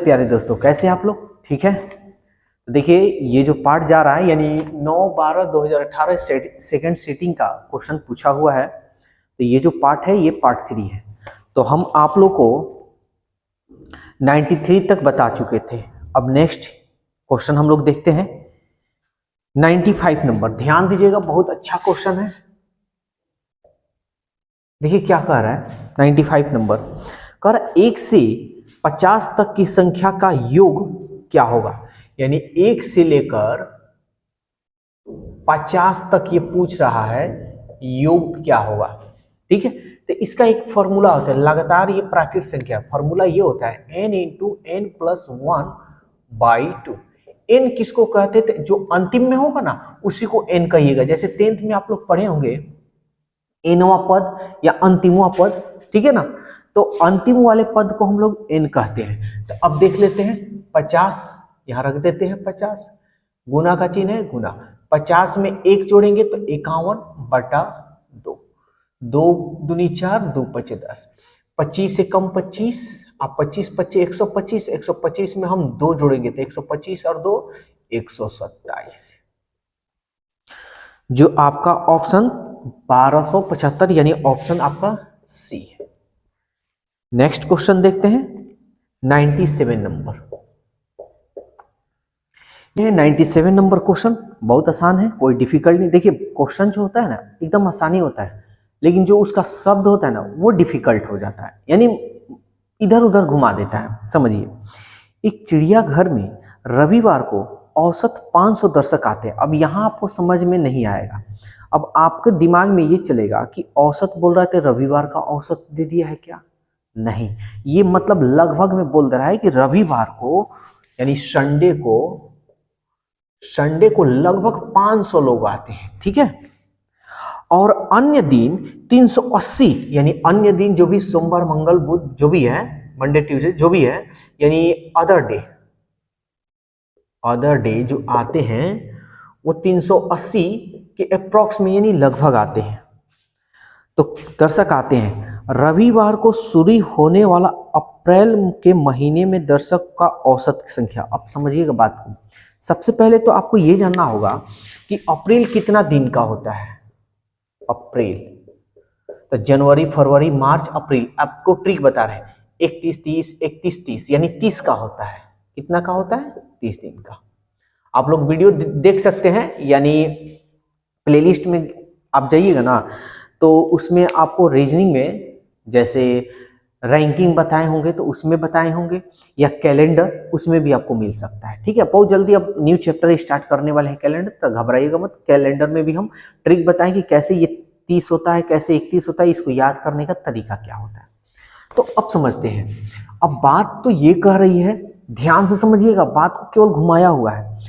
प्यारे दोस्तों, कैसे आप लोग? ठीक है। तो देखिए, ये जो पार्ट जा रहा है यानी 9/12/2018 सेकेंड सीटिंग का क्वेश्चन पूछा हुआ है। तो ये जो पार्ट है ये पार्ट 3 है। तो हम आप लोग को 93 तक बता चुके थे। अब नेक्स्ट क्वेश्चन हम लोग देखते हैं 95 नंबर। ध्यान दीजिएगा, बहुत अच्छा क्वेश्चन है। देखिए क्या कह रहा है 95 नंबर। कह रहा 1 से 50 तक की संख्या का योग क्या होगा। यानी 1 से लेकर 50 तक ये पूछ रहा है योग क्या होगा। ठीक है। तो इसका एक फॉर्मूला होता है, लगातार ये प्राकृत संख्या। फॉर्मूला ये होता है n × n+1/2। n किसको कहते थे? जो अंतिम में होगा ना उसी को n कहिएगा। जैसे 10th में आप लोग पढ़े होंगे nवां पद या अंतिमवां पद, ठीक है ना। तो अंतिम वाले पद को हम लोग n कहते हैं। तो अब देख लेते हैं 50, यहां रख देते हैं 50, गुना का चिन्ह है गुना। 50 में 1 जोड़ेंगे तो 51/2, 2 दूनी 4, 2 पचे 10, 25 से कम 25, अब 25 पच्चे 125, 125 में हम 2 जोड़ेंगे तो 125 और 2 127, जो आपका ऑप्शन 1275 यानी ऑप्शन आपका सी है। नेक्स्ट क्वेश्चन देखते हैं 97 नंबर। ये 97 नंबर क्वेश्चन बहुत आसान है, कोई डिफिकल्ट नहीं। देखिए क्वेश्चन जो होता है ना एकदम आसानी होता है, लेकिन जो उसका शब्द होता है ना वो डिफिकल्ट हो जाता है, यानी इधर उधर घुमा देता है। समझिए, एक चिड़ियाघर में रविवार को औसत 500 दर्शक आते हैं। अब यहाँ आपको समझ में नहीं आएगा। अब आपके दिमाग में ये चलेगा कि औसत बोल रहा था, रविवार का औसत दे दिया है क्या? नहीं, ये मतलब लगभग में बोल दे रहा है कि रविवार को यानी संडे को लगभग 500 लोग आते हैं। ठीक है। और अन्य दिन 380, यानी अन्य दिन जो भी सोमवार मंगल बुध जो भी है, मंडे ट्यूसडे जो भी है, यानी अदर डे जो आते हैं वो 380 के अप्रॉक्स में यानी लगभग आते हैं। तो दर्शक आते हैं। रविवार को शुरू होने वाला अप्रैल के महीने में दर्शक का औसत संख्या। अब समझिएगा बात को। सबसे पहले तो आपको ये जानना होगा कि अप्रैल कितना दिन का होता है। अप्रैल तो जनवरी फरवरी मार्च अप्रैल, आपको ट्रिक बता रहे हैं 31 30 यानी 30 का होता है। कितना का होता है? 30 दिन का। आप लोग वीडियो देख सकते हैं, यानी प्लेलिस्ट में आप जाइएगा ना तो उसमें आपको रीजनिंग में जैसे रैंकिंग बताए होंगे तो उसमें बताए होंगे, या कैलेंडर उसमें भी आपको मिल सकता है। ठीक है। बहुत जल्दी अब न्यू चैप्टर स्टार्ट करने वाले हैं कैलेंडर, तो घबराइएगा मत। कैलेंडर में भी हम ट्रिक बताएं कि कैसे ये 30 होता है, कैसे 31 होता है, इसको याद करने का तरीका क्या होता है। तो अब समझते हैं। अब बात तो ये कह रही है, ध्यान से समझिएगा, बात को केवल घुमाया हुआ है।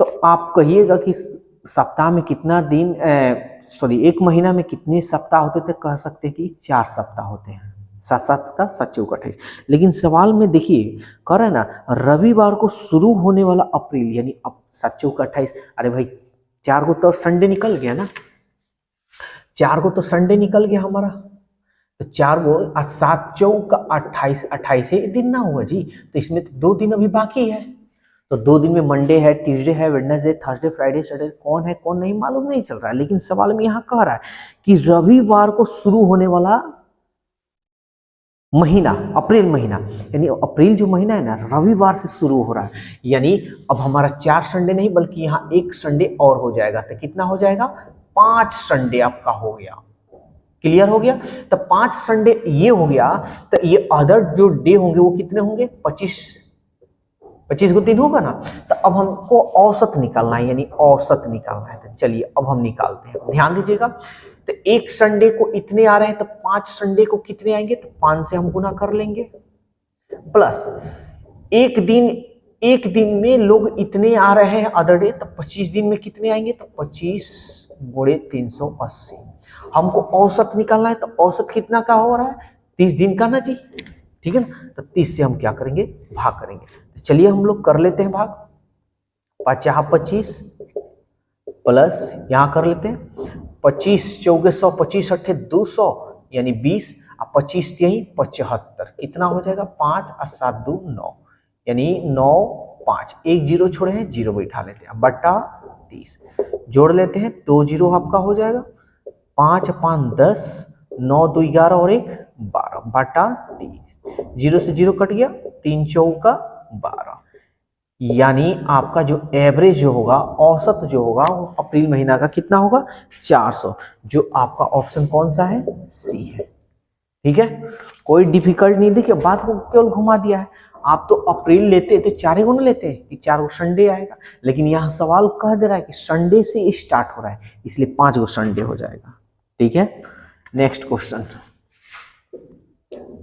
तो आप कहिएगा कि सप्ताह में कितना दिन, एक महीना में कितने सप्ताह होते थे? कह सकते कि 4 सप्ताह होते हैं। 7 का 7 चौक 28। लेकिन सवाल में देखिए कह रहा है ना रविवार को शुरू होने वाला अप्रैल, यानी अब 7 चौक 28। अरे भाई 4 को तो संडे निकल गया ना, 4 को तो संडे निकल गया हमारा। तो 4 को 7 चौक 28, 28 दिन ना हुआ जी। तो इसमें तो 2 दिन अभी बाकी है। तो 2 दिन में मंडे है, ट्यूसडे है, वेडनेसडे, थर्सडे, फ्राइडे, सैटरडे, कौन है कौन नहीं मालूम नहीं चल रहा है। लेकिन सवाल में यहाँ कह रहा है कि रविवार को शुरू होने वाला महीना अप्रैल महीना, यानी अप्रैल जो महीना है ना रविवार से शुरू हो रहा है। यानी अब हमारा 4 संडे नहीं बल्कि यहाँ 1 संडे और हो जाएगा। तो कितना हो जाएगा? 5 संडे आपका हो गया। क्लियर हो गया? तो 5 संडे ये हो गया। तो ये अदर जो डे होंगे वो कितने होंगे? 25 को दिन होगा ना। तो अब हमको औसत निकालना है, यानी औसत निकालना है। तो चलिए अब हम निकालते हैं, ध्यान दीजिएगा। तो 1 संडे को इतने आ रहे हैं तो 5 संडे को कितने आएंगे? तो 5 से हम गुना कर लेंगे, प्लस एक दिन में लोग इतने आ रहे हैं अदर डे, तो 25 दिन में कितने आएंगे? तो 25 गुणे 380। हमको औसत निकालना है। तो औसत कितना का हो रहा है? 30 दिन का ना जी। ठीक है ना। तो 30 से हम क्या करेंगे? भाग करेंगे। तो चलिए हम लोग कर लेते हैं भाग। 25 प्लस यहां कर लेते हैं 25 चौके 100, 25 अट्ठे 200 यानी 20, और 25 यही 75। कितना हो जाएगा? 5 और 7 2 9, यानी 9 5, एक जीरो छोड़े हैं, जीरो बैठा लेते हैं, बटा 30 जोड़ लेते हैं, 2 जीरो आपका हो जाएगा, 5 5 10, 9 2 11 और 1 12 बटा 30, जीरो से जीरो कट गया, 3 चौका 12, यानी आपका जो एवरेज जो होगा, औसत जो होगा वो अप्रैल महीना का कितना होगा, 400, जो आपका ऑप्शन कौन सा है, सी है। ठीक है, कोई डिफिकल्ट नहीं, देखिए बात को केवल घुमा दिया है। आप तो अप्रैल लेते तो 4 गुना लेते हैं कि 4 संडे आएगा, लेकिन यहाँ सवाल कह दे रहा है कि संडे से स्टार्ट हो रहा है, इसलिए 5 गो संडे हो जाएगा। ठीक है, नेक्स्ट क्वेश्चन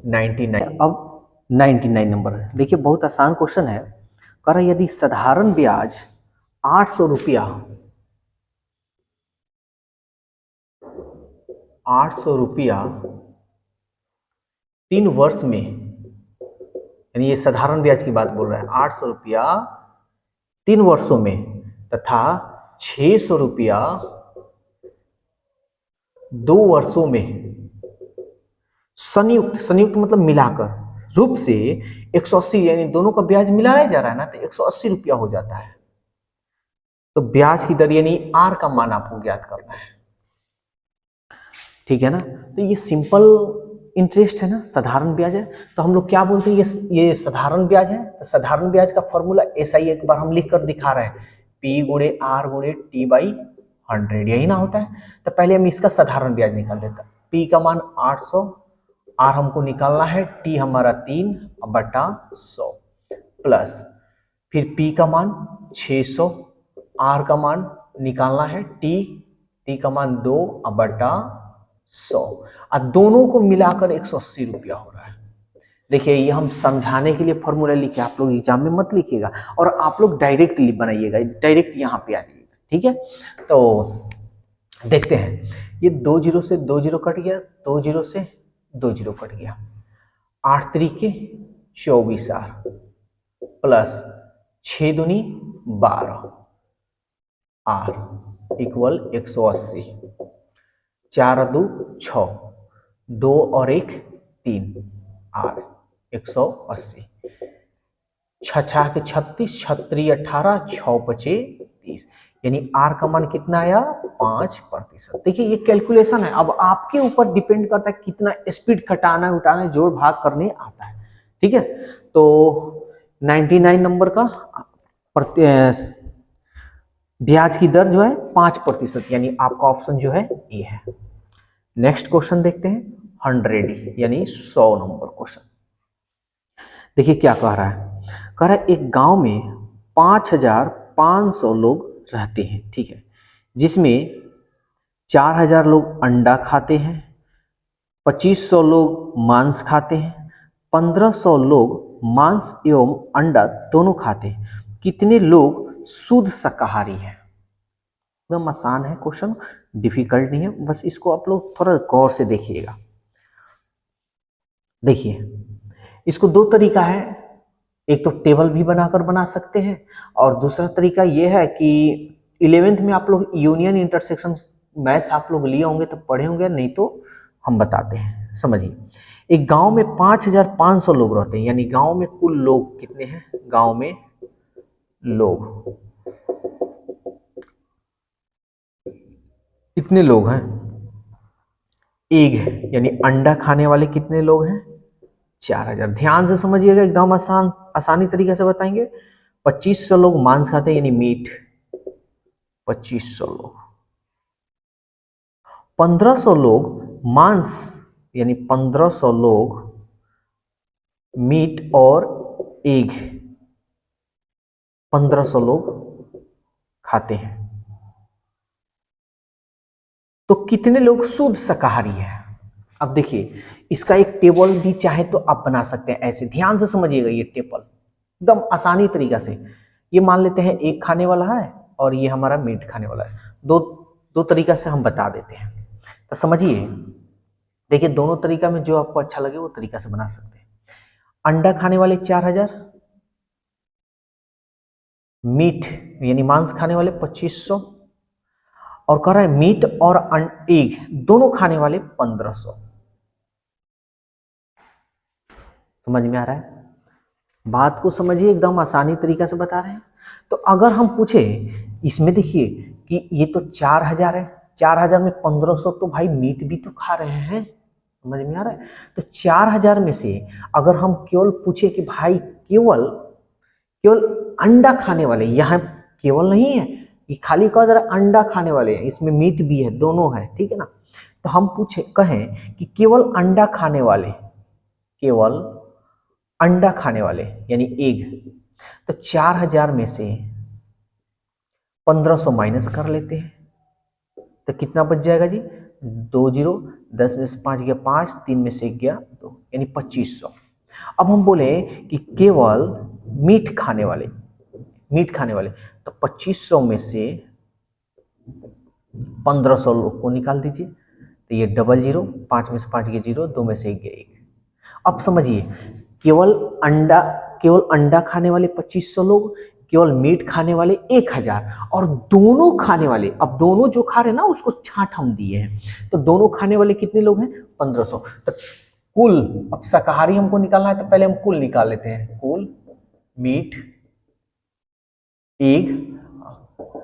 99। अब 99 नंबर, देखिए बहुत आसान क्वेश्चन है। कह रहा यदि साधारण ब्याज 800 रुपया 3 वर्ष में, यानी ये साधारण ब्याज की बात बोल रहा है, 800 रुपया 3 वर्षों में तथा 600 रुपया 2 वर्षों में संयुक्त, संयुक्त मतलब मिलाकर रूप से 180, यानी दोनों का ब्याज मिलाया जा रहा है ना, तो 180 रुपया हो जाता है। तो ब्याज की दर यानी आर का मान आपको ज्ञात करना है। ठीक है ना, तो ये सिंपल इंटरेस्ट है ना, साधारण ब्याज है, तो हम लोग क्या बोलते हैं, ये साधारण ब्याज है। तो साधारण ब्याज का फॉर्मूला ऐसा ही एक बार हम लिख कर दिखा रहे हैं, पी गुणे आर गुणे टी बाई 100, यही ना होता है। तो पहले हम इसका साधारण ब्याज निकाल देते हैं, पी का मान 800, आर हमको निकालना है, टी हमारा 3 बटा 100 प्लस फिर पी का मान 600, आर का मान निकालना है, टी का मान 2 बटा 100, और दोनों को मिलाकर 180 रुपया हो रहा है। देखिए ये हम समझाने के लिए फॉर्मूला लिखे, आप लोग एग्जाम में मत लिखिएगा, और आप लोग डायरेक्ट बनाइएगा, डायरेक्ट यहाँ पे आ जाइएगा। ठीक है, तो देखते हैं, ये 2 जीरो से 2 जीरो कट गया, 2 जीरो से 2 जीरो कट गया, 8 तरीके 24 आर प्लस 6 दूनी 12 आर इक्वल 180, 4 2 6, 2 और 1 3 आर 180, 6 के 36, 36 18, 6 बचे 30, यानी आर का मान कितना आया, 5%। देखिए ये कैलकुलेशन है, अब आपके ऊपर डिपेंड करता है कितना स्पीड घटाना उठाना जोड़ भाग करने आता है। ठीक है, तो 99 नंबर का ब्याज की दर जो है 5%, यानी आपका ऑप्शन जो है ए है। नेक्स्ट क्वेश्चन देखते हैं 100 यानी 100 नंबर क्वेश्चन। देखिए क्या कह रहा है, कह रहा है एक गांव में 5500 लोग रहते हैं। ठीक है, जिसमें 4000 लोग अंडा खाते हैं, 2500 लोग मांस खाते हैं, 1500 लोग मांस एवं अंडा दोनों खाते हैं, कितने लोग शुद्ध शाकाहारी हैं। एकदम आसान है क्वेश्चन, डिफिकल्ट नहीं है, बस इसको आप लोग थोड़ा गौर से देखिएगा। देखिए इसको दो तरीका है, एक तो टेबल भी बनाकर बना सकते हैं, और दूसरा तरीका यह है कि 11th में आप लोग यूनियन इंटरसेक्शन मैथ आप लोग लिए होंगे तो पढ़े होंगे, नहीं तो हम बताते हैं। समझिए, एक गांव में 5500 लोग रहते हैं, यानी गांव में कुल लोग कितने हैं, गांव में लोग कितने लोग हैं, एग यानी अंडा खाने वाले कितने लोग हैं, 4000। ध्यान से समझिएगा, एकदम आसानी तरीके से बताएंगे। 2500 लोग मांस खाते हैं यानी मीट, 2500 लोग। 1500 लोग मांस यानी 1500 लोग मीट और एग 1500 लोग खाते हैं, तो कितने लोग शुद्ध शाकाहारी हैं। अब देखिए इसका एक टेबल भी चाहे तो आप बना सकते हैं, ऐसे ध्यान से समझिएगा, ये टेबल एकदम आसानी तरीका से। ये मान लेते हैं एक खाने वाला है और ये हमारा मीट खाने वाला है, दो तरीका से हम बता देते हैं। तो समझिए, देखिए दोनों तरीका में जो आपको अच्छा लगे वो तरीका से बना सकते हैं। अंडा खाने वाले 4000, मीट यानी मांस खाने वाले 2500, और कह रहा है मीट और एग दोनों खाने वाले 1500। समझ में आ रहा है, बात को समझिए, एकदम आसानी तरीका से बता रहे हैं। तो अगर हम पूछे इसमें, देखिए कि ये तो 4000 है, 4000 में 1500 तो भाई मीट भी तो खा रहे हैं, समझ में आ रहा है। तो 4000 में से अगर हम केवल पूछे कि भाई केवल केवल अंडा खाने वाले, यहाँ केवल नहीं है, ये खाली कह दे रहा अंडा खाने वाले हैं, इसमें मीट भी है, दोनों है, ठीक है ना। तो हम पूछे कहें कि केवल अंडा खाने वाले, केवल अंडा खाने वाले यानी एग, तो 4000 में से 1500 माइनस कर लेते हैं, तो कितना बच जाएगा जी, 2 जीरो, 10 में से 5 गया 5, 3 में से 1 गया 2, यानी 2500। अब हम बोले कि केवल मीट खाने वाले, मीट खाने वाले, तो 2500 में से 1500 लोग को निकाल दीजिए, तो ये डबल जीरो, 5 में से 5 गया 0, 2 में से 1 गया 1। अब समझिए, केवल अंडा, केवल अंडा खाने वाले 2500 लोग, केवल मीट खाने वाले 1000, और दोनों खाने वाले, अब दोनों जो खा रहे हैं ना उसको छांट हम दिए हैं, तो दोनों खाने वाले कितने लोग हैं, 1500। तो कुल, अब शाकाहारी हमको निकालना है तो पहले हम कुल निकाल लेते हैं, कुल मीट एग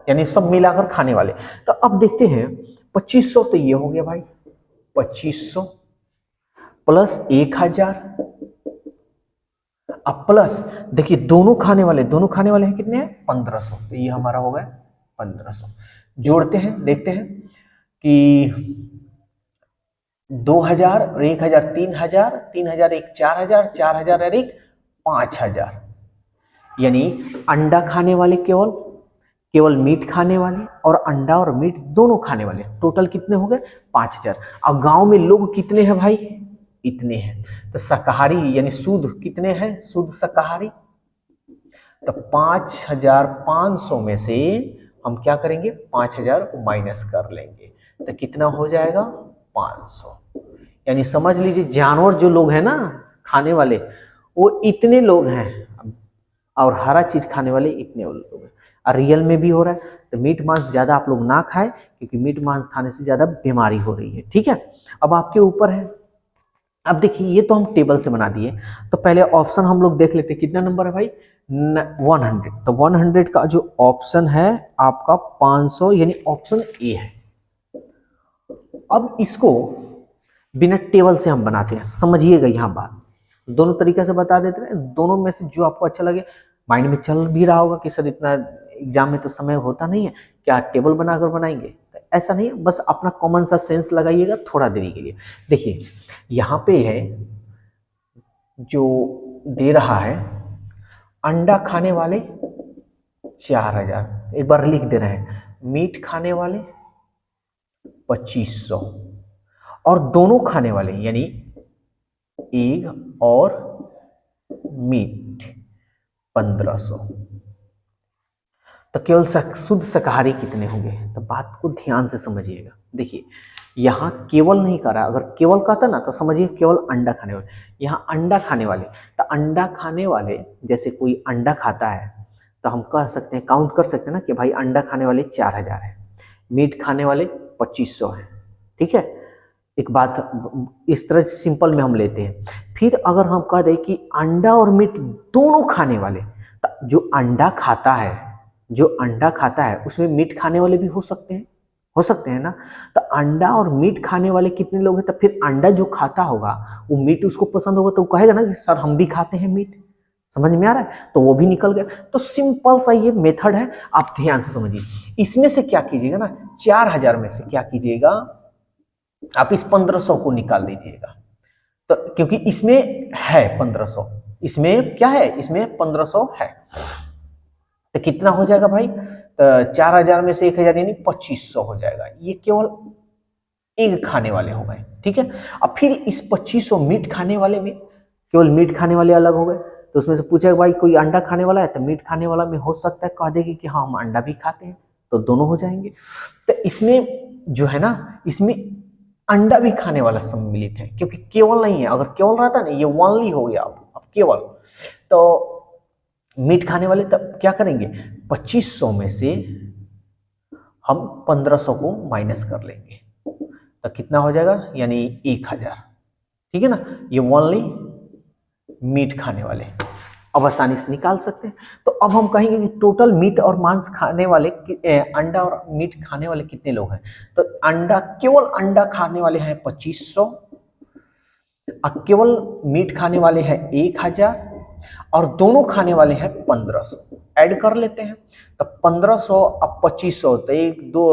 यानी सब मिलाकर खाने वाले। तो अब देखते हैं 2500, तो ये हो गया भाई 2500 प्लस 1000, अब प्लस देखिए दोनों खाने वाले, दोनों खाने वाले हैं कितने हैं, 1500, तो ये हमारा हो गया 1500। जोड़ते हैं, देखते हैं कि 2000 और 1000 3000, 3000 एक 4000, 4000 और एक 5000, यानी अंडा खाने वाले केवल, केवल मीट खाने वाले, और अंडा और मीट दोनों खाने वाले, टोटल कितने हो गए 5000। अब गांव में लोग कितने हैं भाई, इतने हैं, तो शाकाहारी यानी शुद्ध कितने हैं, शुद्ध शाकाहारी, तो 5500 में से हम क्या करेंगे, 5000 को माइनस कर लेंगे, तो कितना हो जाएगा 500। यानी समझ लीजिए जानवर जो लोग हैं ना खाने वाले, वो इतने लोग हैं, और हरा चीज खाने वाले इतने लोग हैं। और रियल में भी हो रहा है। तो मीट मांस ज्यादा आप लोग ना खाएं, क्योंकि मीट मांस खाने से ज्यादा बीमारी हो रही है, ठीक है। अब आपके ऊपर है। अब देखिए ये तो हम टेबल से बना दिए, तो पहले ऑप्शन हम लोग देख लेते हैं, कितना नंबर है भाई 100। तो 100 का जो ऑप्शन है आपका 500, यानी ऑप्शन ए है। अब इसको बिना टेबल से हम बनाते हैं, समझिएगा यहाँ बात, दोनों तरीके से बता देते हैं, दोनों में से जो आपको अच्छा लगे। माइंड में चल भी रहा होगा कि सर इतना एग्जाम में तो समय होता नहीं है, क्या टेबल बनाकर बनाएंगे, तो ऐसा नहीं है, बस अपना कॉमन सा सेंस लगाइएगा थोड़ा देरी के लिए। देखिए यहाँ पे है जो दे रहा है, अंडा खाने वाले 4000, एक बार लिख दे रहे हैं, मीट खाने वाले 2500, और दोनों खाने वाले यानी एग और मीट 1500। तो केवल शुद्ध शाकाहारी कितने होंगे, तो बात को ध्यान से समझिएगा। देखिए यहाँ केवल नहीं कह रहा, अगर केवल कहता ना तो समझिए केवल अंडा खाने वाले, यहाँ अंडा खाने वाले, तो अंडा खाने वाले जैसे कोई अंडा खाता है तो हम कह सकते हैं, काउंट कर सकते हैं ना कि भाई अंडा खाने वाले 4000 है, मीट खाने वाले 2500 है, ठीक है। एक बात इस तरह सिंपल में हम लेते हैं। फिर अगर हम कह दें कि अंडा और मीट दोनों खाने वाले, तो जो अंडा खाता है, जो अंडा खाता है उसमें मीट खाने वाले भी हो सकते हैं, हो सकते हैं ना। तो अंडा और मीट खाने वाले कितने लोग हैं, तो फिर अंडा जो खाता होगा वो मीट उसको पसंद होगा, तो वो कहेगा ना कि सर हम भी खाते हैं मीट, समझ में आ रहा है, तो वो भी निकल गया। तो सिंपल सा ये मेथड है, आप ध्यान से समझिए। इसमें से क्या कीजिएगा ना, 4000 में से क्या कीजिएगा, आप इस 1500 को निकाल दीजिएगा, तो क्योंकि इसमें है 1500, इसमें क्या है, इसमें 1500 है, तो कितना हो जाएगा भाई, तो 4000 में से 1000 यानी 2500 हो जाएगा। ये केवल एग खाने वाले हो गए, ठीक है। अब फिर इस 2500 मीट खाने वाले में, केवल मीट खाने वाले अलग हो गए, तो उसमें से पूछेगा भाई कोई अंडा खाने वाला है, तो मीट खाने वाला में हो सकता है कह देगी कि हाँ हम अंडा भी खाते हैं, तो दोनों हो जाएंगे। तो इसमें जो है ना, इसमें अंडा भी खाने वाला सम्मिलित है, क्योंकि केवल नहीं है, अगर केवल रहता ना ये ओनली हो गया, अब केवल, तो मीट खाने वाले तब क्या करेंगे, 2500 में से हम 1500 को माइनस कर लेंगे, तो कितना हो जाएगा, यानी 1000, ठीक है ना। ये ओनली मीट खाने वाले। अब आसानी से निकाल सकते हैं। तो अब हम कहेंगे कि टोटल मीट और मांस खाने वाले अंडा और मीट खाने वाले कितने लोग हैं। तो अंडा, केवल अंडा खाने वाले हैं 2500, और केवल मीट खाने वाले हैं 1000, और दोनों खाने वाले हैं 1500। ऐड कर लेते हैं तो 1500 अब 2500, तो 1 2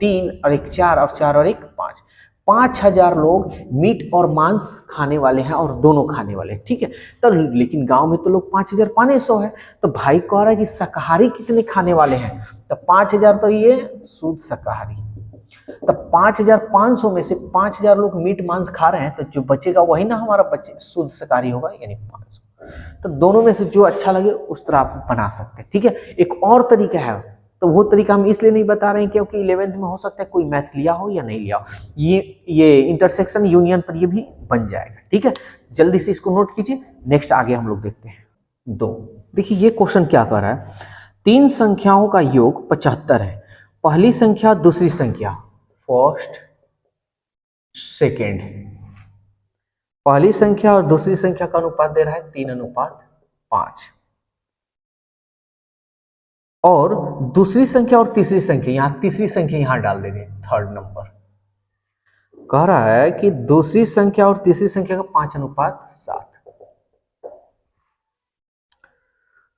3 और 1 4 और 4 और 1 5, 5000 लोग मीट और मांस खाने वाले हैं और दोनों खाने वाले हैं, ठीक है। तो लेकिन गांव में तो लोग 5500 है। तो भाई कह रहा है कि शाकाहारी कितने खाने वाले हैं, तो 5000 तो ये शुद्ध शाकाहारी। तो 5500 में से 5000 लोग मीट मांस खा रहे हैं, तो जो बचेगा वही ना हमारा बचे शुद्ध शाकाहारी होगा, यानी 500। तो दोनों में से जो अच्छा लगे उस तरह आप बना सकते हैं, ठीक है। एक और तरीका है, तो वो तरीका हम इसलिए नहीं बता रहे हैं क्योंकि 11th में हो सकता है कोई मैथ लिया हो या नहीं लिया हो। ये इंटरसेक्शन यूनियन पर ये भी बन जाएगा, ठीक है। जल्दी से इसको नोट कीजिए। नेक्स्ट आगे हम लोग देखते हैं 2। देखिए ये क्वेश्चन क्या कर रहा है, 3 संख्याओं का योग 75 है। पहली संख्या दूसरी संख्या, फर्स्ट सेकेंड, पहली संख्या और दूसरी संख्या का अनुपात दे रहा है 3:5, और दूसरी संख्या और तीसरी संख्या, यहां तीसरी संख्या यहां डाल देंगे, थर्ड नंबर। कह रहा है कि दूसरी संख्या और तीसरी संख्या का 5:7।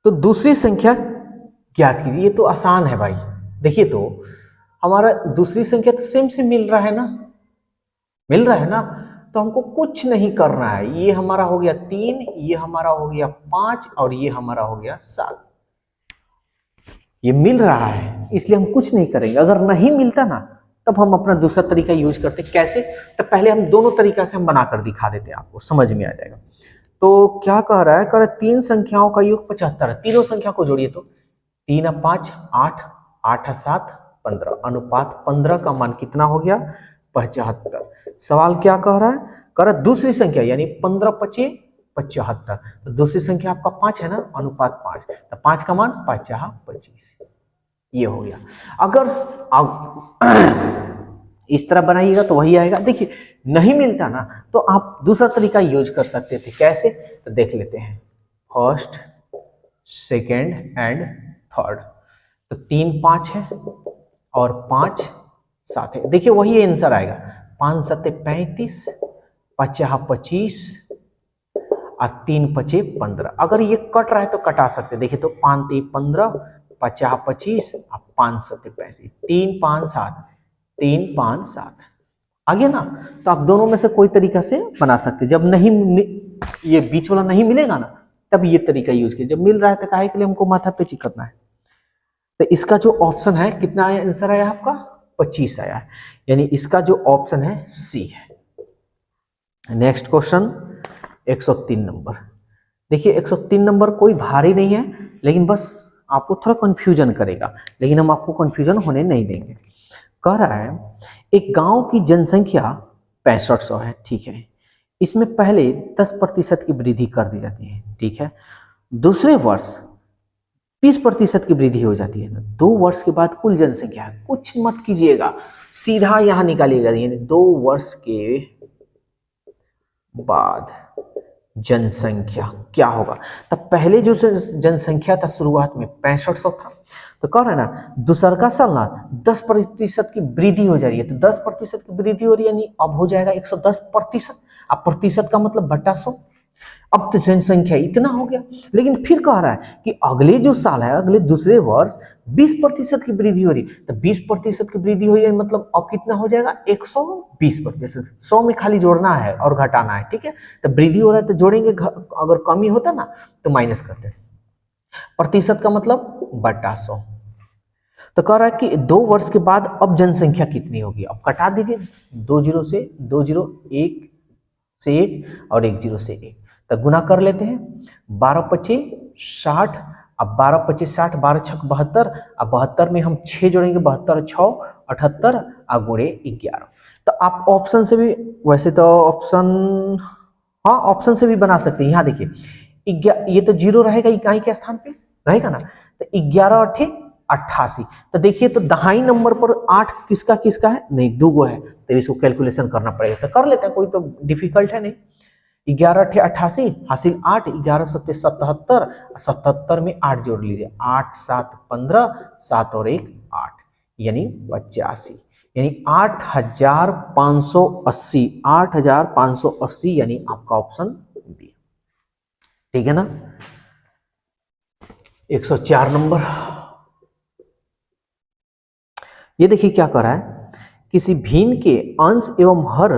तो दूसरी संख्या ज्ञात कीजिए। ये तो आसान है भाई। देखिए तो हमारा दूसरी संख्या तो सेम से मिल रहा है ना, मिल रहा है ना, तो हमको कुछ नहीं करना है। ये हमारा हो गया 3, ये हमारा हो गया 5, और ये हमारा हो गया 7। ये मिल रहा है इसलिए हम कुछ नहीं करेंगे। अगर नहीं मिलता ना तब हम अपना दूसरा तरीका यूज करते। कैसे? तो पहले हम दोनों तरीका से हम बनाकर दिखा देते हैं, आपको समझ में आ जाएगा। तो क्या कह रहा है, कह रहा है 3 संख्याओं का योग 75 है। तीनों संख्या को जोड़िए तो 3 और 5 8, 8 और 7 15, अनुपात 15 का मान कितना हो गया, 75। सवाल क्या कह रहा है, कह रहा है दूसरी संख्या यानी 15 25 75। तो दूसरी संख्या आपका 5 है ना, अनुपात 5, तो 5 का मान 5 25, ये हो गया। अगर इस तरह बनाइएगा तो वही आएगा। देखिए नहीं मिलता ना तो आप दूसरा तरीका यूज कर सकते थे। कैसे? तो देख लेते हैं, फर्स्ट सेकेंड एंड थर्ड। तो 3 5 है और 5 7 है। देखिए वही आंसर आएगा, 5 7 35, 5 25 और 3 5 15। अगर ये कट रहा है तो कटा सकते। देखिए तो 5 3 15, 5 25 और 5 7 35, 3 5 7, 3 5 7 आ गया ना। तो आप दोनों में से कोई तरीका से बना सकते। जब नहीं ये बीच वाला नहीं मिलेगा ना तब ये तरीका यूज कीजिए। जब मिल रहा है तो काहे के लिए हमको माथा पेची करना है। तो इसका जो ऑप्शन है कितना आया, आंसर आया आपका 25 आया है, यानी इसका जो ऑप्शन है सी है। Next question 103 number. देखिए 103 नंबर कोई भारी नहीं है, लेकिन बस आपको थोड़ा कंफ्यूजन करेगा, लेकिन हम आपको कंफ्यूजन होने नहीं देंगे। कह रहा है एक गांव की जनसंख्या 6500 है, ठीक है। इसमें पहले 10% की वृद्धि कर दी जाती है, ठीक है। दूसरे वर्ष 20% की वृद्धि हो जाती है। 2 वर्ष के बाद कुल जनसंख्या, कुछ मत कीजिएगा, सीधा यहां निकालिएगा, यानी 2 वर्ष के बाद जनसंख्या क्या होगा। तब पहले जो जनसंख्या था शुरुआत में 6500 था, तो कह रहा है ना दूसरा साल ना 10% की वृद्धि हो जा रही है। तो 10% की वृद्धि हो रही है, यानी अब हो जाएगा 110%। अब प्रतिशत का मतलब बटा 100। अब तो जनसंख्या इतना हो गया, लेकिन फिर कह रहा है कि अगले जो साल है, अगले दूसरे वर्ष 20% की वृद्धि हो रही। तो 20% की वृद्धि हो रही है, मतलब अब कितना हो जाएगा 120%। 100 में खाली जोड़ना है और घटाना है, ठीक है। तो वृद्धि हो रहा है तो जोड़ेंगे, अगर कमी होता ना तो माइनस करते। प्रतिशत का मतलब बटा 100। तो कह रहा है कि 2 वर्ष के बाद अब जनसंख्या कितनी होगी। अब कटा दीजिए, 2 0 से 2 0, 1 से 1 और 1 0 से 1, तो गुना कर लेते हैं। 12 25 60, अब 12 25 60, 12 6 72, अब 72 में हम 6 जोड़ेंगे, 72 6 78 और गुणे 11। तो आप ऑप्शन से भी, वैसे तो ऑप्शन, हाँ ऑप्शन से भी बना सकते हैं। यहाँ देखिए ये तो 0 रहेगा इकाई के स्थान पे रहेगा ना, तो 11 8 88। तो देखिए तो दहाई नंबर पर 8 किसका किसका है, नहीं 2 गो है, तो इसको कैलकुलेशन करना पड़ेगा। तो कर लेते हैं, कोई तो डिफिकल्ट है नहीं। 11 अठे 88, हासिल 8, 11 सत्ते 77, 77 में 8 जोड़ लीजिए, 8 7 15, 7 और 1 8, यानी 85, यानी 8580, 8580 यानी आपका ऑप्शन बी। ठीक है ना। 104 नंबर, ये देखिए क्या कर रहा है, किसी भिन्न के अंश एवं हर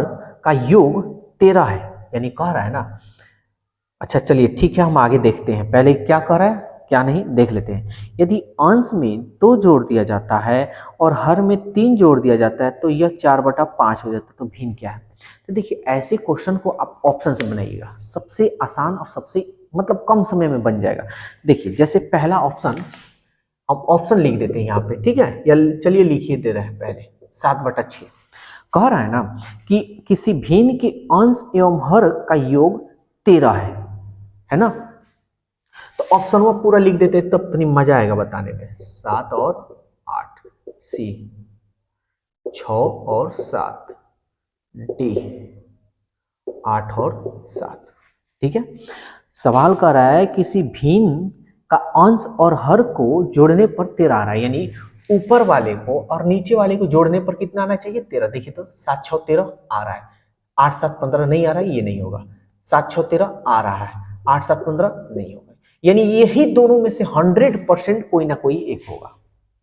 का योग 13 है, यानी कह रहा है ना। अच्छा चलिए ठीक है, हम आगे देखते हैं, पहले क्या कर रहा है क्या नहीं देख लेते हैं। यदि अंश में 2 जोड़ दिया जाता है और हर में 3 जोड़ दिया जाता है तो यह 4/5 हो जाता है, तो भिन्न क्या है। तो देखिए ऐसे क्वेश्चन को आप ऑप्शन से बनाइएगा, सबसे आसान और सबसे मतलब कम समय में बन जाएगा। देखिए जैसे पहला ऑप्शन, हम ऑप्शन लिख देते हैं यहाँ पे, ठीक है, या चलिए लिखिए दे रहे हैं पहले 7/6। कह रहा है ना कि किसी भिन्न के अंश एवं हर का योग 13 है ना। तो ऑप्शन वो पूरा लिख देते हैं, तब तो मजा आएगा बताने में। 7 और 8, सी 6 और 7, डी 8 और 7। ठीक है, सवाल कर रहा है किसी भिन्न का अंश और हर को जोड़ने पर 13 आ रहा है, यानी ऊपर वाले को और नीचे वाले को जोड़ने पर कितना आना चाहिए 13। देखिए तो 7 6 13 आ रहा है, 8 7 15 नहीं आ रहा है, ये नहीं होगा। 7 6 13 आ रहा है, 8 7 15 नहीं होगा, यानी यही दोनों में से 100% कोई ना कोई एक होगा,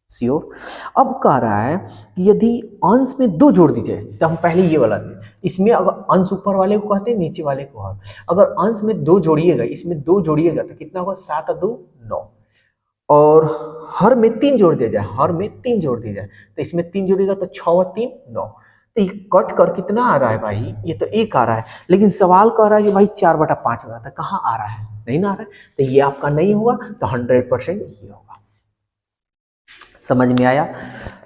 श्योर। अब कह रहा है यदि अंश में 2 जोड़ दीजिए, तो हम पहले ये वाला थे, इसमें अगर अंश ऊपर वाले को कहते हैं, नीचे वाले को हर, अगर अंश में 2 जोड़िएगा, इसमें 2 जोड़िएगा तो कितना होगा 7 2 9, और हर में 3 जोड़ दिया जाए, हर में 3 जोड़ दिया जाए तो इसमें 3 जोड़ेगा तो 6 और 3 9, तो ये कट कर कितना आ रहा है भाई, ये तो 1 आ रहा है, लेकिन सवाल कह रहा है कि भाई 4/5 आ रहा था, कहाँ आ रहा है, नहीं ना आ रहा है, तो ये आपका नहीं हुआ, तो 100% ये होगा। समझ में आया।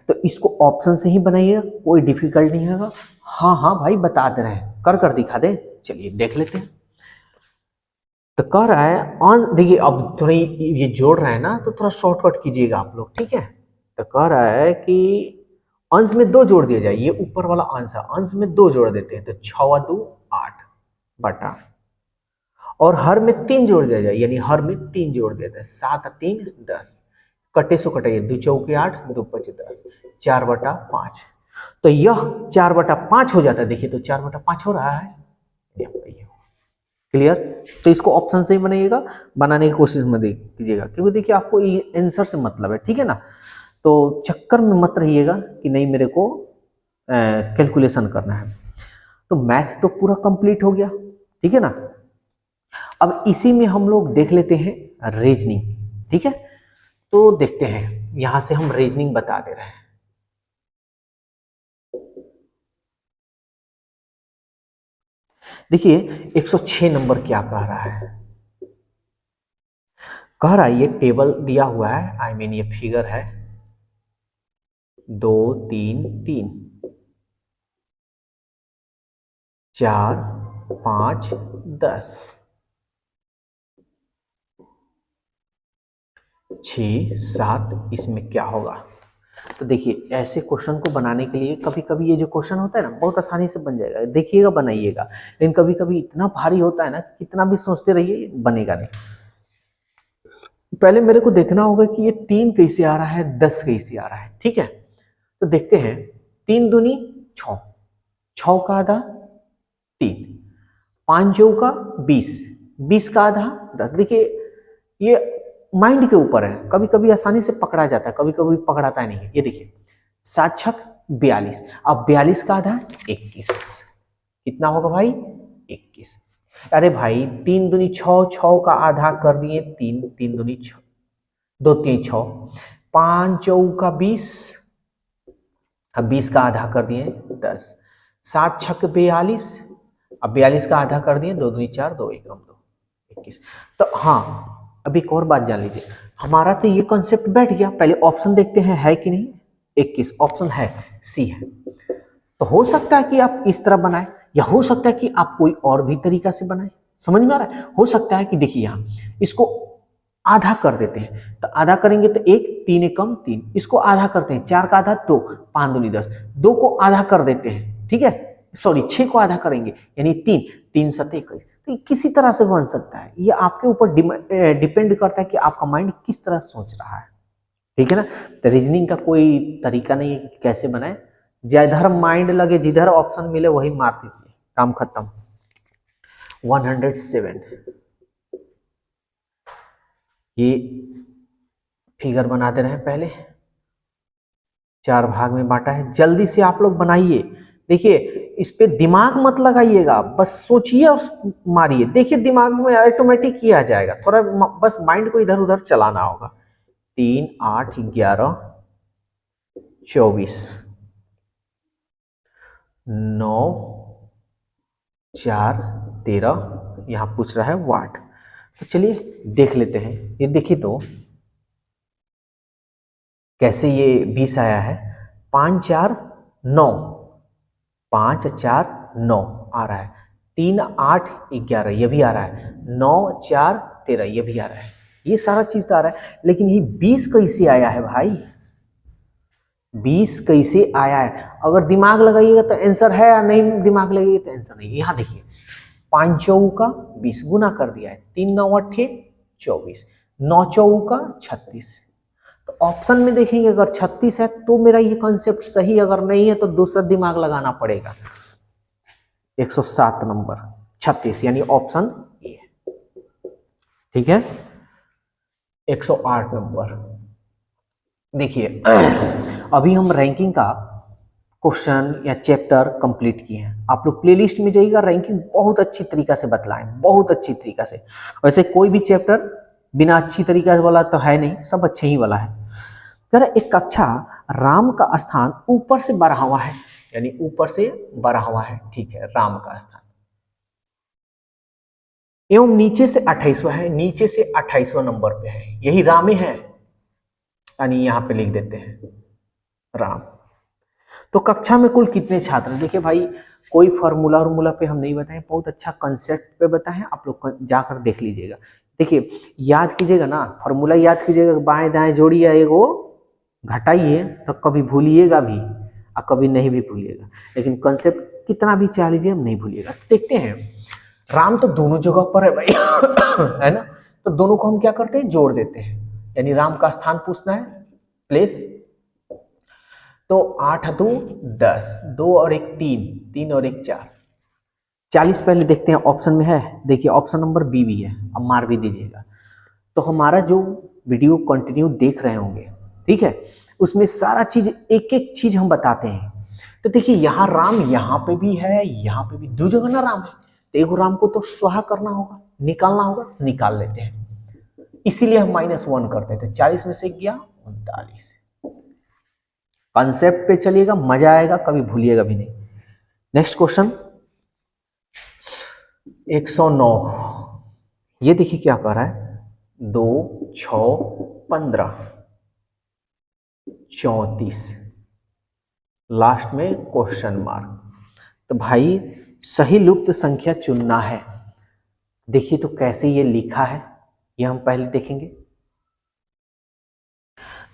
तो इसको ऑप्शन से ही बनाइएगा, कोई डिफिकल्ट नहीं होगा। हाँ हाँ भाई बता दे रहे हैं, कर दिखा दे, चलिए देख लेते हैं। तो कह रहा है ऑन, देखिए अब थोड़ा ये जोड़ रहा है ना, तो थोड़ा शॉर्टकट कीजिएगा आप लोग, ठीक है। तो कह रहा है कि अंश में 2 जोड़ दिया जाए, ये ऊपर वाला अंश है, अंश में 2 जोड़ देते हैं तो 6 2 8 बटा, और हर में 3 जोड़ दिया जाए, यानी हर में 3 जोड़ देते हैं, 7 3 10, कटे सो कटाइए, 2 चौके 8 2 5 10, 4/5, तो यह 4/5 हो जाता है। देखिए तो 4/5 हो रहा है, क्लियर। तो इसको ऑप्शन से ही बनाइएगा, बनाने की कोशिश मत कीजिएगा, क्योंकि देखिए आपको ये आंसर से मतलब है, ठीक है ना। तो चक्कर में मत रहिएगा कि नहीं मेरे को कैलकुलेशन करना है। तो मैथ तो पूरा कंप्लीट हो गया, ठीक है ना। अब इसी में हम लोग देख लेते हैं रीजनिंग, ठीक है। तो देखते हैं, यहां से हम रीजनिंग बता दे रहे हैं। देखिए 106 नंबर क्या कह रहा है, कह रहा है ये टेबल दिया हुआ है, आई मीन ये फिगर है 2 3 3 4 5 10 6 7, इसमें क्या होगा। तो देखिए ऐसे क्वेश्चन को बनाने के लिए कभी कभी ये जो क्वेश्चन होता है ना, बहुत आसानी से बन जाएगा, देखिएगा बनाइएगा, लेकिन कभी कभी इतना भारी होता है ना, कितना भी सोचते रहिए बनेगा नहीं। पहले मेरे को देखना होगा कि ये 3 कैसे आ रहा है, 10 कैसे आ रहा है, ठीक है। तो देखते हैं, 3 दूनी 6, 6 का आधा 3, 5 चौका 20, 20 का आधा 10। देखिए ये माइंड के ऊपर है, कभी कभी आसानी से पकड़ा जाता है, कभी कभी पकड़ाता है नहीं। ये देखिए 7 छक 42, अब 42 का आधा 21, कितना होगा भाई 21। अरे भाई 3 दूनी 6, 6 का आधा कर दिए 3, 3 दूनी 6, 2 3 6, 5 चौका 20, अब 20 का आधा कर दिए 10, 7 छक 42, अब 42 का आधा कर दिए 2 दूनी 4, 2 1 2 21। तो हाँ अभी एक और बात जान लीजिए, हमारा तो ये कॉन्सेप्ट बैठ गया। पहले ऑप्शन देखते हैं है कि नहीं, 21 ऑप्शन है, सी है। तो हो सकता है कि आप इस तरह बनाए, या हो सकता है कि आप कोई और भी तरीका से बनाए, समझ में आ रहा है। हो सकता है कि देखिए यहाँ इसको आधा कर देते हैं, तो आधा करेंगे तो 1 3 एकम 3, इसको आधा करते हैं, 4 का आधा 2, 5 दूनी 10, 2 को आधा कर देते हैं, ठीक है, सॉरी 6 को आधा करेंगे यानी 3, 3 7 21, तो किसी तरह से बन सकता है, ये आपके ऊपर डिपेंड करता है कि आपका माइंड किस तरह सोच रहा है, ठीक है ना। तो रीजनिंग का कोई तरीका नहीं है कि कैसे बनाए, जिधर माइंड लगे, जिधर ऑप्शन मिले वही मार दीजिए, काम खत्म। 107 ये फिगर बना दे रहे हैं, पहले 4 भाग में बांटा है, जल्दी से आप लोग बनाइए। देखिए इस पे दिमाग मत लगाइएगा, बस सोचिए और मारिए, देखिए दिमाग में ऑटोमेटिक ही आ जाएगा, थोड़ा बस माइंड को इधर उधर चलाना होगा। 3 8 11 24 9 4 13, यहाँ पूछ रहा है वाट। तो चलिए देख लेते हैं, ये देखिए तो कैसे ये 20 आया है। 5 4 9, 5 4 9 आ रहा है, 3 8 11 ये भी आ रहा है, 9 4 13 ये भी आ रहा है, ये सारा चीज तो आ रहा है, लेकिन ये 20 कैसे आया है भाई, 20 कैसे आया है? अगर दिमाग लगाइएगा तो आंसर है, या नहीं दिमाग लगाइएगा तो आंसर नहीं। यहाँ देखिए 5 चौका 20 गुना कर दिया है, 3 9 अट्ठे 24, 9 चौका 36। तो ऑप्शन में देखेंगे अगर 36 है तो मेरा ये कॉन्सेप्ट सही, अगर नहीं है तो दूसरा दिमाग लगाना पड़ेगा। 107 नंबर 36 यानी ऑप्शन ए है, ठीक है। 108 नंबर देखिए अभी हम रैंकिंग का क्वेश्चन या चैप्टर कंप्लीट किए हैं, आप लोग प्लेलिस्ट में जाइएगा, रैंकिंग बहुत अच्छी तरीका से बतलाएं, बहुत अच्छी तरीका से। वैसे कोई भी चैप्टर बिना अच्छी तरीका वाला तो है नहीं, सब अच्छे ही वाला है। जरा एक कक्षा राम का स्थान ऊपर से बढ़ा हुआ है, यानी ऊपर से बढ़ा हुआ है, ठीक है, राम का स्थान एवं नीचे से 28वां है, नीचे से 28वां नंबर पे है, यही रामे है, यानी यहाँ पे लिख देते हैं राम। तो कक्षा में कुल कितने छात्र हैं? देखिए भाई कोई फार्मूला वार्मूला पे हम नहीं बताएं, बहुत अच्छा कंसेप्ट पे बताएं, आप लोग जाकर देख लीजिएगा। देखिए याद कीजिएगा ना, फार्मूला याद कीजिएगा, बाएं दाएं जोड़िए, एगो घटाइए, तो कभी भूलिएगा भी और कभी नहीं भी भूलिएगा, लेकिन कंसेप्ट कितना भी चाह लीजिए हम नहीं भूलिएगा। देखते हैं राम तो दोनों जगह पर है भाई है ना, तो दोनों को हम क्या करते हैं, जोड़ देते हैं, यानी राम का स्थान पूछना है, प्लेस। तो 8 2 10, 2 और 1 3, 3 और 1 4, 40 पहले देखते हैं ऑप्शन में है। देखिए ऑप्शन नंबर बी भी है, अब मार भी दीजिएगा। तो हमारा जो वीडियो कंटिन्यू देख रहे होंगे, ठीक है, उसमें सारा चीज एक एक चीज हम बताते हैं। तो देखिए यहाँ राम यहाँ पे भी है, यहाँ पे भी, दो जगह ना राम है, तो एक राम को तो स्वाहा करना होगा, निकालना होगा, निकाल लेते हैं, इसीलिए हम -1 करते थे। 40 में से गया 39। कंसेप्ट पे चलिएगा, मजा आएगा, कभी भूलिएगा भी नहीं। नेक्स्ट क्वेश्चन 109, ये देखिए क्या कह रहा है, 2 6 15 34, लास्ट में क्वेश्चन मार्क। तो भाई सही लुप्त संख्या चुनना है। देखिए तो कैसे ये लिखा है, ये हम पहले देखेंगे।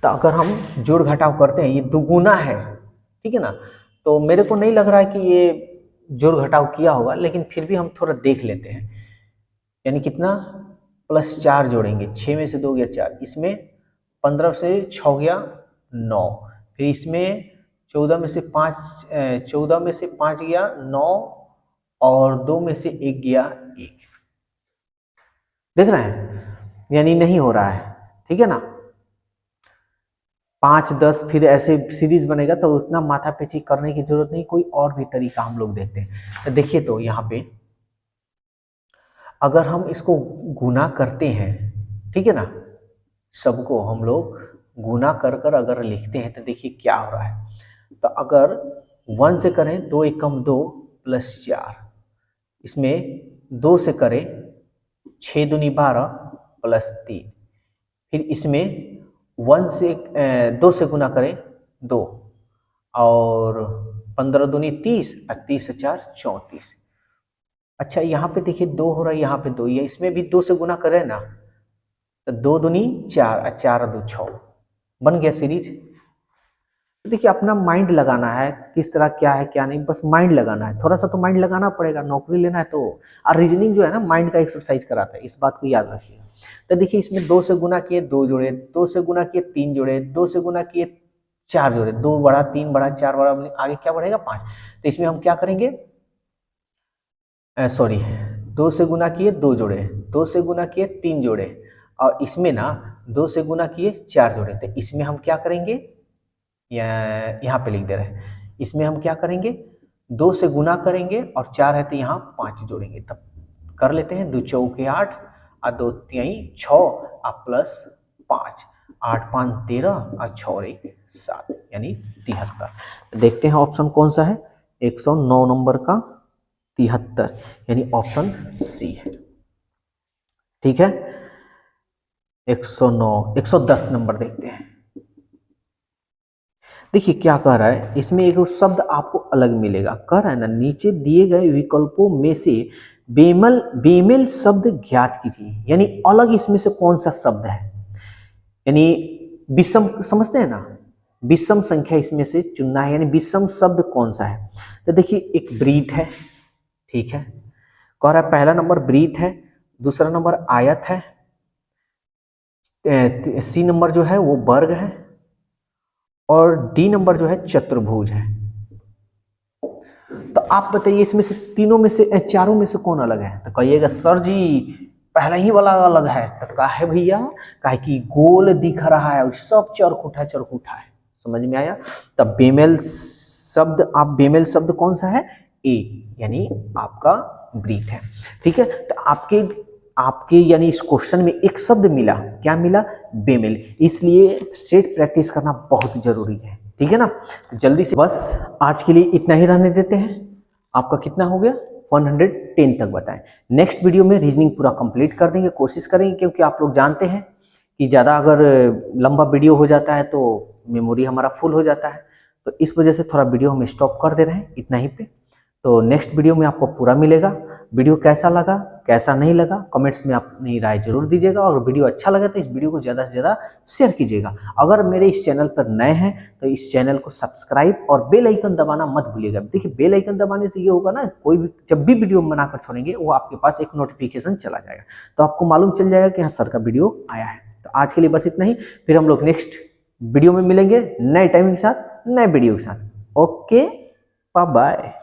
तो अगर हम जोड़ घटाव करते हैं, ये दुगुना है, ठीक है ना, तो मेरे को नहीं लग रहा है कि ये जोड़ घटाव किया होगा, लेकिन फिर भी हम थोड़ा देख लेते हैं। यानी कितना, +4 जोड़ेंगे, 6 में से 2 गया 4, इसमें 15 से 6 गया 9, फिर इसमें 14 में से 5 गया 9, और 2 में से 1 गया 1। देख रहे हैं, यानी नहीं हो रहा है, ठीक है ना। 5 10 फिर ऐसे सीरीज बनेगा, तो उतना माथा पीछी करने की जरूरत नहीं, कोई और भी तरीका हम लोग देखते हैं। तो देखिए तो यहाँ पे अगर हम इसको गुना करते हैं, ठीक है ना, सबको हम लोग गुना कर कर अगर लिखते हैं, तो देखिए क्या हो रहा है। तो अगर 1 से करें, 2 1 2 +4, इसमें 2 से करें 6 दूनी 12 +3, फिर इसमें 1 से 2 से गुना करें 2, और 15 दूनी 30 और 30 से 4 34। अच्छा यहाँ पे देखिए 2 हो रहा है, यहाँ पे 2, ये इसमें भी 2 से गुना करें ना, तो 2 दूनी 4 और 4 2 6, बन गया सीरीज। तो देखिए अपना माइंड लगाना है, किस तरह क्या है क्या नहीं, बस माइंड लगाना है, थोड़ा सा तो माइंड लगाना पड़ेगा, नौकरी लेना है तो। और रीजनिंग जो है ना माइंड का एक्सरसाइज कराता है, इस बात को याद रखिएगा। तो देखिए इसमें 2 से गुना किए 2 जोड़े, 2 से गुना किए 3 जोड़े, 2 से गुना किए 4 जोड़े, 2 बढ़ा 3 बढ़ा 4 बढ़ा, आगे क्या बढ़ेगा 5। तो इसमें हम क्या करेंगे, सॉरी 2 से गुना किए 2 जोड़े, 2 से गुना किए 3 जोड़े, और इसमें ना 2 से गुना किए 4 जोड़े। तो इसमें हम क्या करेंगे, यहाँ पे लिख दे रहे हैं, इसमें हम क्या करेंगे 2 से गुना करेंगे और 4 है तो यहाँ 5 जोड़ेंगे। तब कर लेते हैं, 2 चौके 8 और 2 तिहाई 6 और प्लस 5, 8 5 13 और 6 और 1 7 यानी 73। देखते हैं ऑप्शन कौन सा है, 109 नंबर का 73 यानी ऑप्शन सी है। ठीक है, 109 110 नंबर देखते हैं। देखिए क्या कह रहा है, इसमें एक शब्द आपको अलग मिलेगा, कह रहा है ना नीचे दिए गए विकल्पों में से बेमेल शब्द ज्ञात कीजिए, यानी अलग इसमें से कौन सा शब्द है, यानी विषम, समझते हैं ना, विषम संख्या इसमें से चुनना है, यानी विषम शब्द कौन सा है। तो देखिए एक ब्रीथ है, ठीक है, कह रहा है पहला नंबर ब्रीथ है, दूसरा नंबर आयत है, सी नंबर जो है वो वर्ग है, और डी नंबर जो है चतुर्भुज है। तो आप बताइए इसमें से तीनों में से चारों में से कौन अलग है। तो कहिएगा सर जी पहला ही वाला अलग है। तो का है भैया, काहे कि गोल दिख रहा है और सब चरखुटा चरखुटा है। समझ में आया। तब बेमेल शब्द, आप बेमेल शब्द कौन सा है, ए, यानी आपका ब्रीथ है। ठीक है, तो आपके यानी इस क्वेश्चन में एक शब्द मिला, क्या मिला, बेमेल। इसलिए सेट प्रैक्टिस करना बहुत जरूरी है। ठीक है ना, तो जल्दी से बस आज के लिए इतना ही रहने देते हैं। आपका कितना हो गया, 110 तक बताएं। नेक्स्ट वीडियो में रीजनिंग पूरा कंप्लीट कर देंगे, कोशिश करेंगे, क्योंकि आप लोग जानते हैं कि ज़्यादा अगर लंबा वीडियो हो जाता है तो मेमोरी हमारा फुल हो जाता है, तो इस वजह से थोड़ा वीडियो हम स्टॉप कर दे रहे हैं इतना ही पे। तो नेक्स्ट वीडियो में आपको पूरा मिलेगा। वीडियो कैसा लगा कैसा नहीं लगा कमेंट्स में अपनी राय जरूर दीजिएगा, और वीडियो अच्छा लगा तो इस वीडियो को ज़्यादा से ज़्यादा शेयर कीजिएगा। अगर मेरे इस चैनल पर नए हैं तो इस चैनल को सब्सक्राइब और बेल आइकन दबाना मत भूलिएगा। देखिए बेल आइकन दबाने से ये होगा ना, कोई भी जब भी वीडियो बनाकर छोड़ेंगे वो आपके पास एक नोटिफिकेशन चला जाएगा, तो आपको मालूम चल जाएगा कि हाँ सर का वीडियो आया है। तो आज के लिए बस इतना ही, फिर हम लोग नेक्स्ट वीडियो में मिलेंगे नए टाइमिंग के साथ, नए वीडियो के साथ। Okay, bye bye.